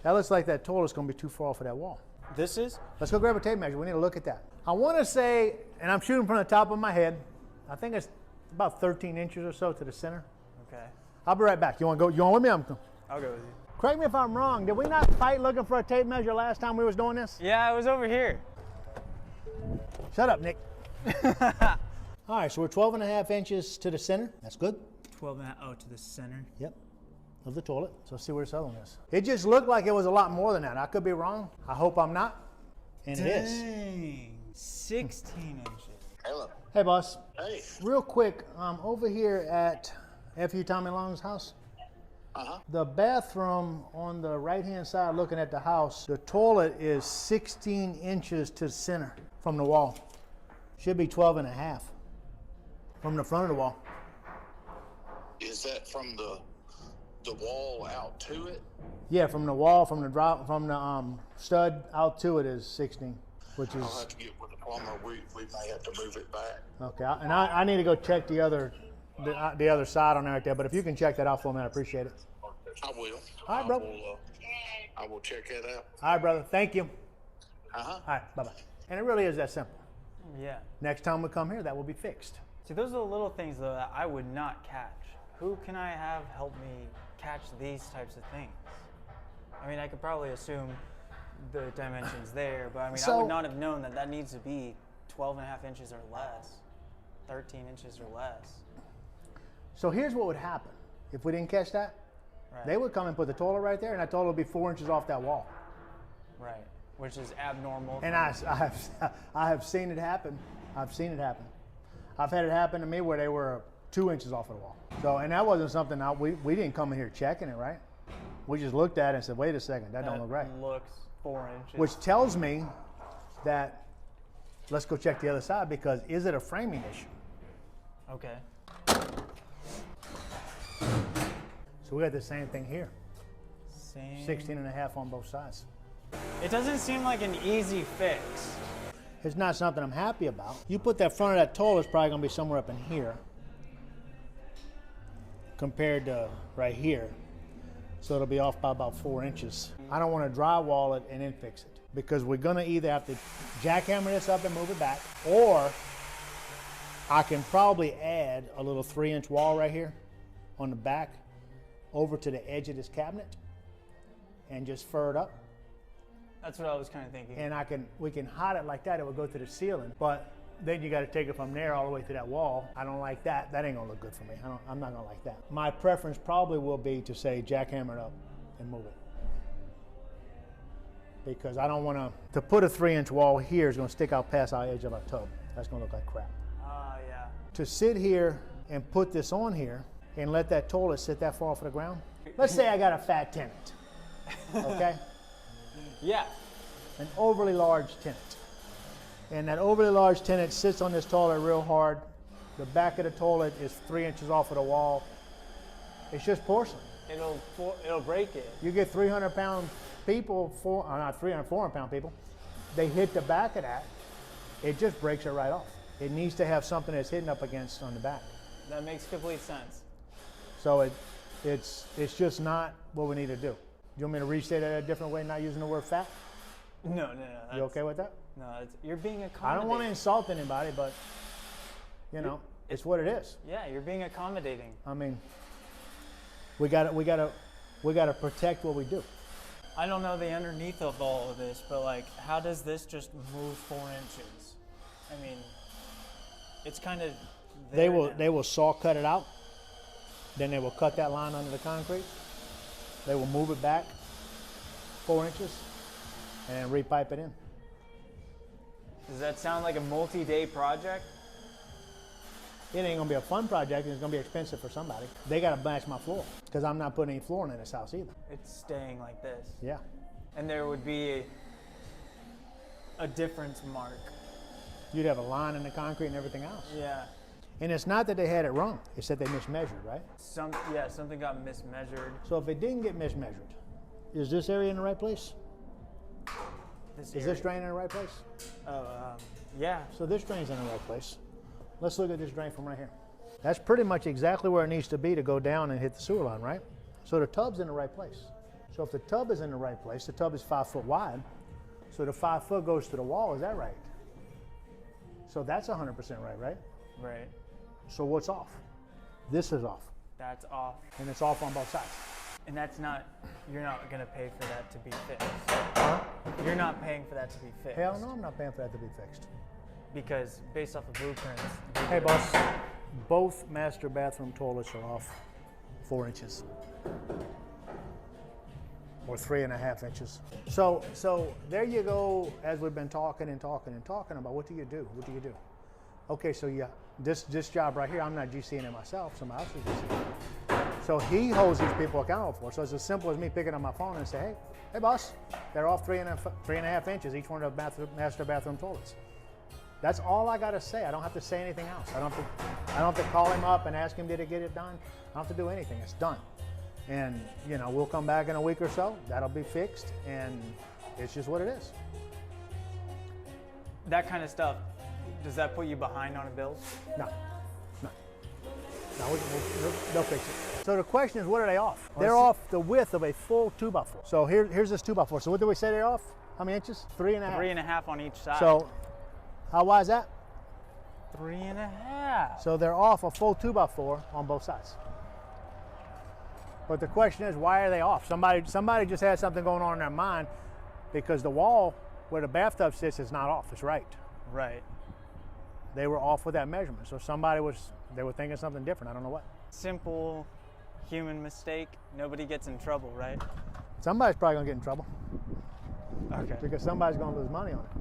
That looks like that toilet's gonna be too far off of that wall. This is? Let's go grab a tape measure. We need to look at that. I wanna say, and I'm shooting from the top of my head, I think it's about 13 inches or so to the center. Okay. I'll be right back. You wanna go? You want with me? I'll go with you. Correct me if I'm wrong. Did we not fight looking for a tape measure last time we was doing this? Yeah, I was over here. Shut up, Nick. All right, so we're 12.5 inches to the center. That's good. 12.5, oh, to the center. Yep, of the toilet. So let's see where this other one is. It just looked like it was a lot more than that. I could be wrong. I hope I'm not. And Dang, it is. 16 inches. Hello. Hey, boss. Hey. Real quick, over here at F.U. Tommy Long's house, the bathroom on the right-hand side looking at the house, the toilet is 16 inches to the center from the wall. Should be 12.5 from the front of the wall. Is that from the wall out to it? Yeah, from the wall, from the stud out to it is 16, which is. I'll have to get with the plumber. We may have to move it back. Okay, and I need to go check the other side on there right there. But if you can check that out for me, I appreciate it. I will. All right, bro. I will check that out. All right, brother. Thank you. Uh-huh. All right, bye-bye. And it really is that simple. Yeah. Next time we come here, that will be fixed. See, those are the little things, though, that I would not catch. Who can I have help me catch these types of things? I mean, I could probably assume the dimensions there, but I mean, I would not have known that needs to be 12.5 inches or less, 13 inches or less. So here's what would happen if we didn't catch that. Right. They would come and put the toilet right there, and that toilet would be 4 inches off that wall. Right, which is abnormal. And I have seen it happen. I've seen it happen. I've had it happen to me where they were 2 inches off of the wall. So, and that wasn't something we didn't come in here checking it, right? We just looked at it and said, wait a second, that don't look right. Looks 4 inches. Which tells me that let's go check the other side, because is it a framing issue? Okay. So we got the same thing here. Same. 16.5 on both sides. It doesn't seem like an easy fix. It's not something I'm happy about. You put that front of that toilet, it's probably gonna be somewhere up in here compared to right here. So it'll be off by about 4 inches. I don't want to drywall it and then fix it, because we're gonna either have to jackhammer this up and move it back, or I can probably add a little 3-inch wall right here on the back over to the edge of this cabinet and just fur it up. That's what I was kind of thinking. And we can hide it like that, it would go to the ceiling. But then you got to take it from there all the way to that wall. I don't like that. That ain't gonna look good for me. I'm not gonna like that. My preference probably will be to say jackhammer it up and move it. Because I don't want to put a 3-inch wall here is gonna stick out past our edge of our tub. That's gonna look like crap. Yeah. To sit here and put this on here and let that toilet sit that far off the ground. Let's say I got a fat tenant, okay? Yeah. An overly large tenant. And that overly large tenant sits on this toilet real hard. The back of the toilet is 3 inches off of the wall. It's just porcelain. It'll break it. You get 300-pound people, not 300, 400-pound people, they hit the back of that, it just breaks it right off. It needs to have something that's hitting up against on the back. That makes complete sense. So it's just not what we need to do. You want me to restate that a different way, not using the word fat? No. You okay with that? No, you're being accommodating. I don't want to insult anybody, but you know, it's what it is. Yeah, you're being accommodating. I mean, we gotta protect what we do. I don't know the underneath of all of this, but like, how does this just move 4 inches? I mean, it's kind of. They will saw cut it out. Then they will cut that line under the concrete. They will move it back 4 inches and repipe it in. Does that sound like a multi-day project? It ain't gonna be a fun project, and it's gonna be expensive for somebody. They gotta match my floor, because I'm not putting any flooring in this house either. It's staying like this. Yeah. And there would be a difference mark. You'd have a line in the concrete and everything else. Yeah. And it's not that they had it wrong, it's that they mismeasured, right? Something got mismeasured. So if it didn't get mismeasured, is this area in the right place? Is this drain in the right place? Yeah. So this drain's in the right place. Let's look at this drain from right here. That's pretty much exactly where it needs to be to go down and hit the sewer line, right? So the tub's in the right place. So So if the tub is in the right place, the tub is 5 foot wide, so the 5 foot goes to the wall, is that right? So that's 100% right, right? Right. So what's off? This is off, That's off. and it's off on both sides. And that's not, you're not going to pay for that to be fixed. Huh? You're not paying for that to be fixed. Hell no, I'm not paying for that to be fixed. Because based off the blueprints. Hey boss, both master bathroom toilets are off 4 inches. Or 3.5 inches. So there you go, as we've been talking about, what do you do? What do you do? Okay, so yeah, this job right here, I'm not GCing it myself, somebody else is GCing it. So he holds these people accountable for. So it's as simple as me picking up my phone and say, hey boss, they're off 3.5 inches, each one of the master bathroom toilets. That's all I gotta say. I don't have to say anything else. I don't have to call him up and ask him, did he get it done? I don't have to do anything, it's done. And you know, we'll come back in a week or so, that'll be fixed, and it's just what it is. That kind of stuff, does that put you behind on a bill? No, they'll fix it. So the question is, what are they off? They're off the width of a full 2x4. So here's this 2x4. So what did we say they're off? How many inches? 3.5. 3.5 on each side. So how wide is that? 3.5. So they're off a full 2x4 on both sides. But the question is, why are they off? Somebody just had something going on in their mind, because the wall where the bathtub sits is not off, it's right. Right. They were off with that measurement. So they were thinking something different, I don't know what. Simple human mistake, nobody gets in trouble, right? Somebody's probably gonna get in trouble Okay. because somebody's gonna lose money on it.